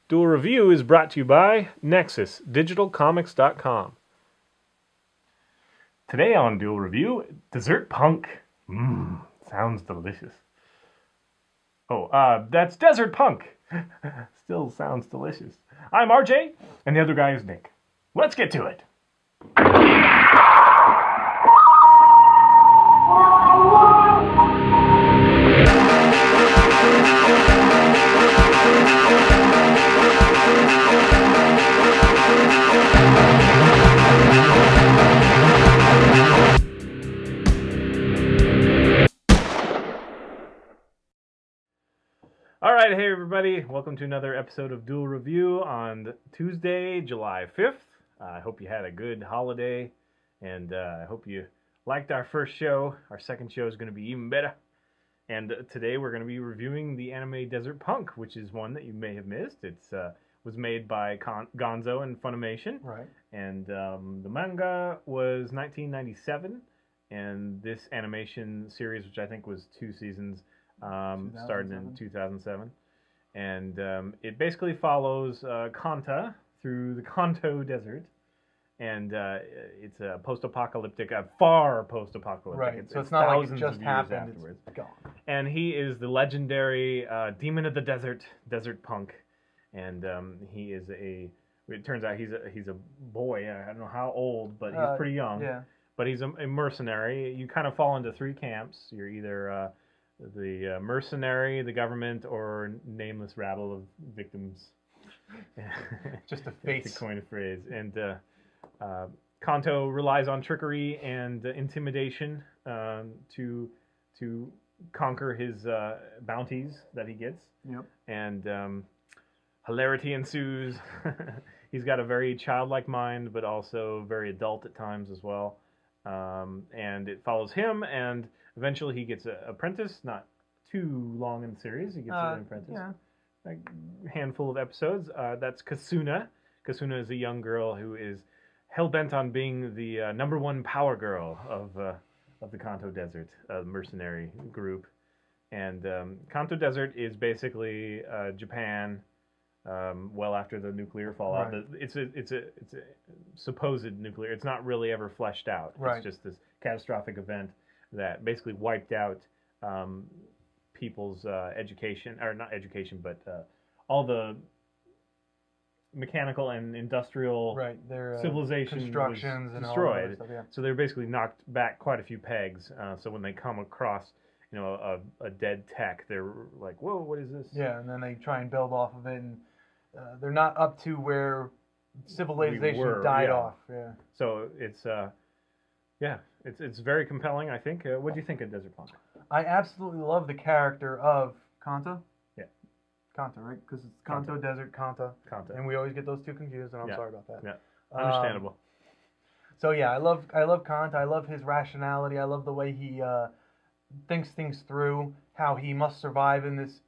Duel Review is brought to you by NexusDigitalComics.com. Today on Duel Review, Dessert Punk. Sounds delicious. That's Desert Punk. Still sounds delicious. I'm RJ, and the other guy is Nick. Let's get to it. Alright, hey everybody, welcome to another episode of Duel Review on Tuesday, July 5th. I hope you had a good holiday, and I hope you liked our first show. Our second show is going to be even better. And today we're going to be reviewing the anime Desert Punk, which is one that you may have missed. It was made by Gonzo and Funimation. Right. And the manga was 1997, and this animation series, which I think was 2 seasons, started in 2007, and it basically follows Kanta through the Kanto Desert, and it's a post-apocalyptic, far post-apocalyptic. Right, so it's not like it just happened, afterwards. It's gone. And he is the legendary demon of the desert, Desert Punk, and he is it turns out he's a boy. I don't know how old, but he's pretty young. Yeah. But he's a mercenary. You kind of fall into 3 camps. You're either the mercenary, the government, or nameless rabble of victims. Just a face. To coin a phrase. And Kanto relies on trickery and intimidation to conquer his bounties that he gets. Yep. And hilarity ensues. He's got a very childlike mind, but also very adult at times as well. And it follows him, and eventually he gets an apprentice, not too long in the series. He gets an apprentice. Yeah. A handful of episodes. That's Kasuna. Kasuna is a young girl who is hell-bent on being the #1 power girl of the Kanto Desert, mercenary group. And Kanto Desert is basically Japan well after the nuclear fallout. Right. It's a supposed nuclear. It's not really ever fleshed out. Right. It's just this catastrophic event that basically wiped out people's education, or not education, but all the mechanical and industrial their civilization constructions was and destroyed. all that stuff, yeah. So they're basically knocked back quite a few pegs. So when they come across, a dead tech, they're like, "Whoa, what is this?" Yeah, and then they try and build off of it, and they're not up to where civilization died off. Yeah. So it's it's very compelling, I think. What do you think of Desert Punk? I absolutely love the character of Kanta. Yeah. Kanta, right? Because it's Kanto Desert, Kanta. Kanta. And we always get those two confused, and I'm sorry about that. Yeah. Understandable. So yeah, I love Kanta. I love his rationality. I love the way he thinks things through, how he must survive in this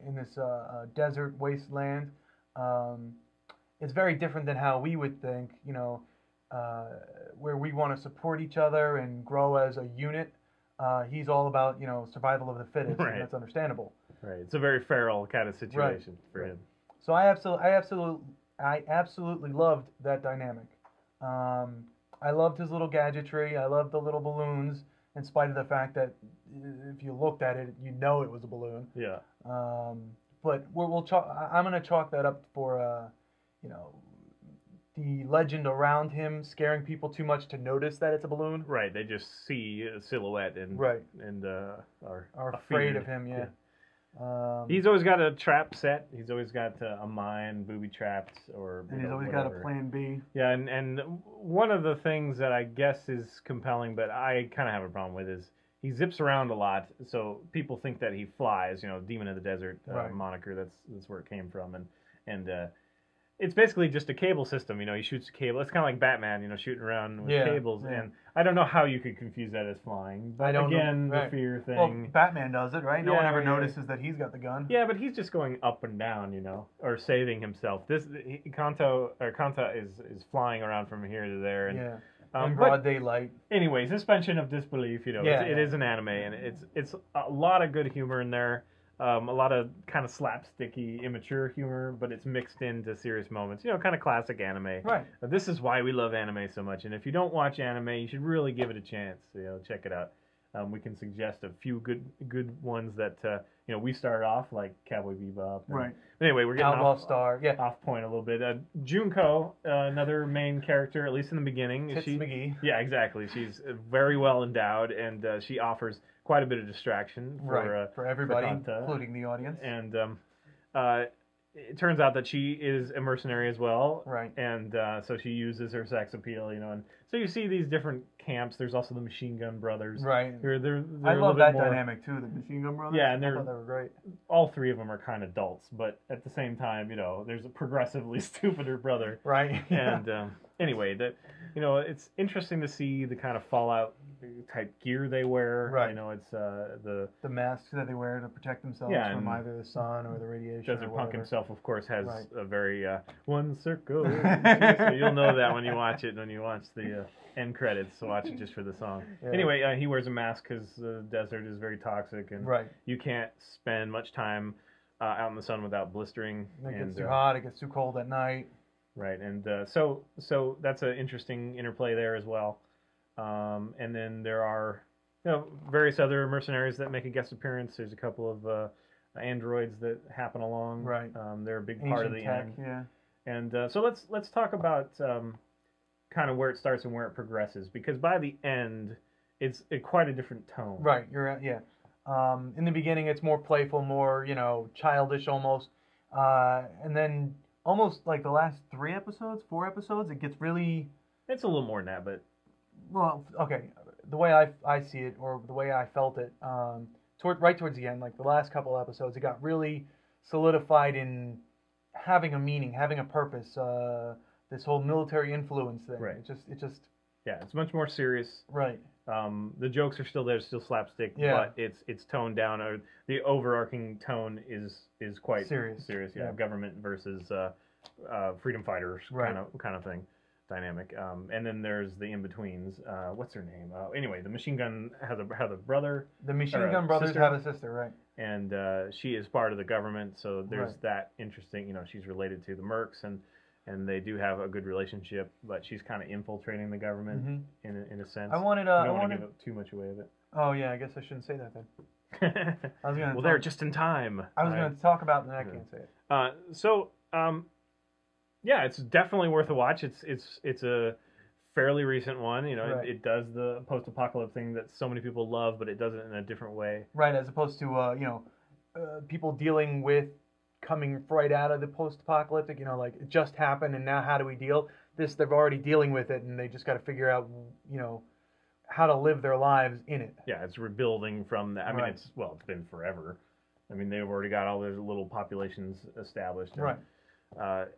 desert wasteland. It's very different than how we would think, where we want to support each other and grow as a unit. He's all about, survival of the fittest, Right. and that's understandable. Right. It's a very feral kind of situation for him. So I absolutely loved that dynamic. I loved his little gadgetry. I loved the little balloons, in spite of the fact that if you looked at it, it was a balloon. Yeah. But I'm going to chalk that up for, the legend around him scaring people too much to notice that it's a balloon. Right. They just see a silhouette and are afraid of him. Yeah. He's always got a trap set. He's always got a mine, booby trapped, and he's always got a plan B. Yeah, and one of the things that I guess is compelling, but I kind of have a problem with, is he zips around a lot, so people think that he flies. Demon of the Desert moniker. That's where it came from, and it's basically just a cable system. He shoots a cable. It's kind of like Batman, shooting around with cables. Yeah. And I don't know how you could confuse that as flying. But the fear thing. Well, Batman does it, right? No one ever notices that he's got the gun. Yeah, but he's just going up and down, or saving himself. Kanta is flying around from here to there. And, in broad daylight. Anyway, suspension of disbelief. It is an anime, and it's a lot of good humor in there. A lot of kind of slapsticky, immature humor, but it's mixed into serious moments. You know, kind of classic anime. Right. This is why we love anime so much. And if you don't watch anime, you should really give it a chance. You know, check it out. We can suggest a few good ones that you know, we started off like Cowboy Bebop. Right. But anyway, we're getting Outlaw Star. Yeah. off point a little bit. Junko, another main character, at least in the beginning. Tits McGee. Yeah, exactly. She's very well endowed, and she offers quite a bit of distraction for everybody, for Kanta. including the audience. And it turns out that she is a mercenary as well. Right. And so she uses her sex appeal, you know. And so you see these different camps. There's also the Machine Gun Brothers. Right. They're I a love little that bit more, dynamic too. The Machine Gun Brothers. Yeah, and I thought they were great. all three of them are kind of adults, but at the same time, you know, there's a progressively stupider brother. Right. And anyway, you know, it's interesting to see the kind of Fallout type gear they wear. Right. You know, it's the masks that they wear to protect themselves from either the sun or the radiation. Desert Punk himself, of course, has Right. a very one circle. So you'll know that when you watch it, when you watch the end credits. So watch it just for the song. Yeah. Anyway, he wears a mask because the desert is very toxic, and Right. you can't spend much time out in the sun without blistering. It gets too hot. It gets too cold at night. Right, and so that's an interesting interplay there as well. And then there are, you know, various other mercenaries that make a guest appearance. There's a couple of androids that happen along. Right. They're a big part of the tech, end. yeah. And so let's talk about kind of where it starts and where it progresses, because by the end, it's quite a different tone. Right. Yeah. In the beginning, it's more playful, more, you know, childish almost, and then almost like the last 4 episodes, it gets really. It's a little more than that, but. Well, okay. The way I see it, or the way I felt it, right towards the end, like the last couple episodes, it got really solidified in having a meaning, having a purpose. This whole military influence thing. Right. It just. Yeah, it's much more serious. Right. The jokes are still there, still slapstick, Yeah. but it's toned down. Or the overarching tone is quite serious. Yeah, government versus freedom fighters Right. kind of thing, dynamic. And then there's the in betweens. What's her name? Anyway, the Machine Gun has a brother. The Machine Gun Brothers sister. have a sister, right? And she is part of the government, so there's Right. that interesting. You know, she's related to the Mercs, and they do have a good relationship, but she's kind of infiltrating the government in a sense. I wanted. We don't want to give too much away of it. Oh yeah, I guess I shouldn't say that then. I was gonna. Well, they're just in time. I was going to talk about it, and I can't say it. So, yeah, it's definitely worth a watch. It's a fairly recent one. You know, Right. it does the post-apocalypse thing that so many people love, but it does it in a different way. Right, as opposed to you know, people dealing with coming right out of the post-apocalyptic. You know, like it just happened, and now how do we deal? They're already dealing with it, and they just got to figure out, you know, how to live their lives in it. Yeah, it's rebuilding from that. I mean, Right. it's been forever. I mean, they've already got all their little populations established. And, Right.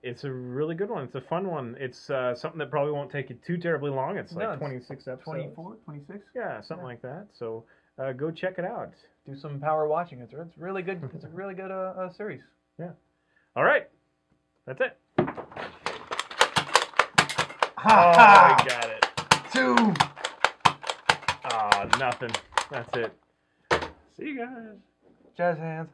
It's a really good one. It's a fun one. It's something that probably won't take you too terribly long. It's like No, it's 26 episodes. 24, 26? Yeah, something like that. So go check it out. Do some power watching. It's really good. It's a really good series. Yeah. All right. That's it. Ha Oh, we got it. 2. Oh, nothing. That's it. See you guys. Jazz hands.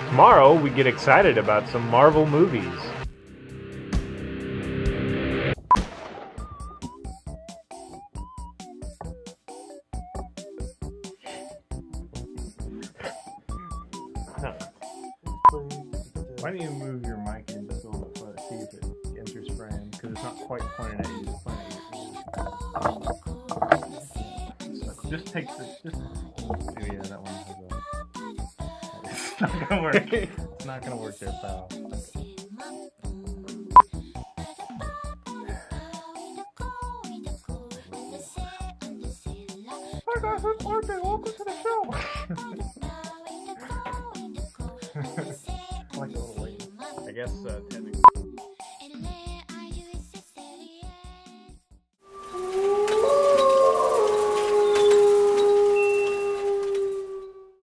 Tomorrow we get excited about some Marvel movies. Why don't you move your mic in just a little bit further, see if it enters frame? Because it's not quite pointed at you, it's pointed at you. Just take the... Oh yeah, that one has a... It's not gonna work. It's not gonna work there, pal. Hi guys, it's RJ. Welcome to the show. I like the little lady. I guess technically...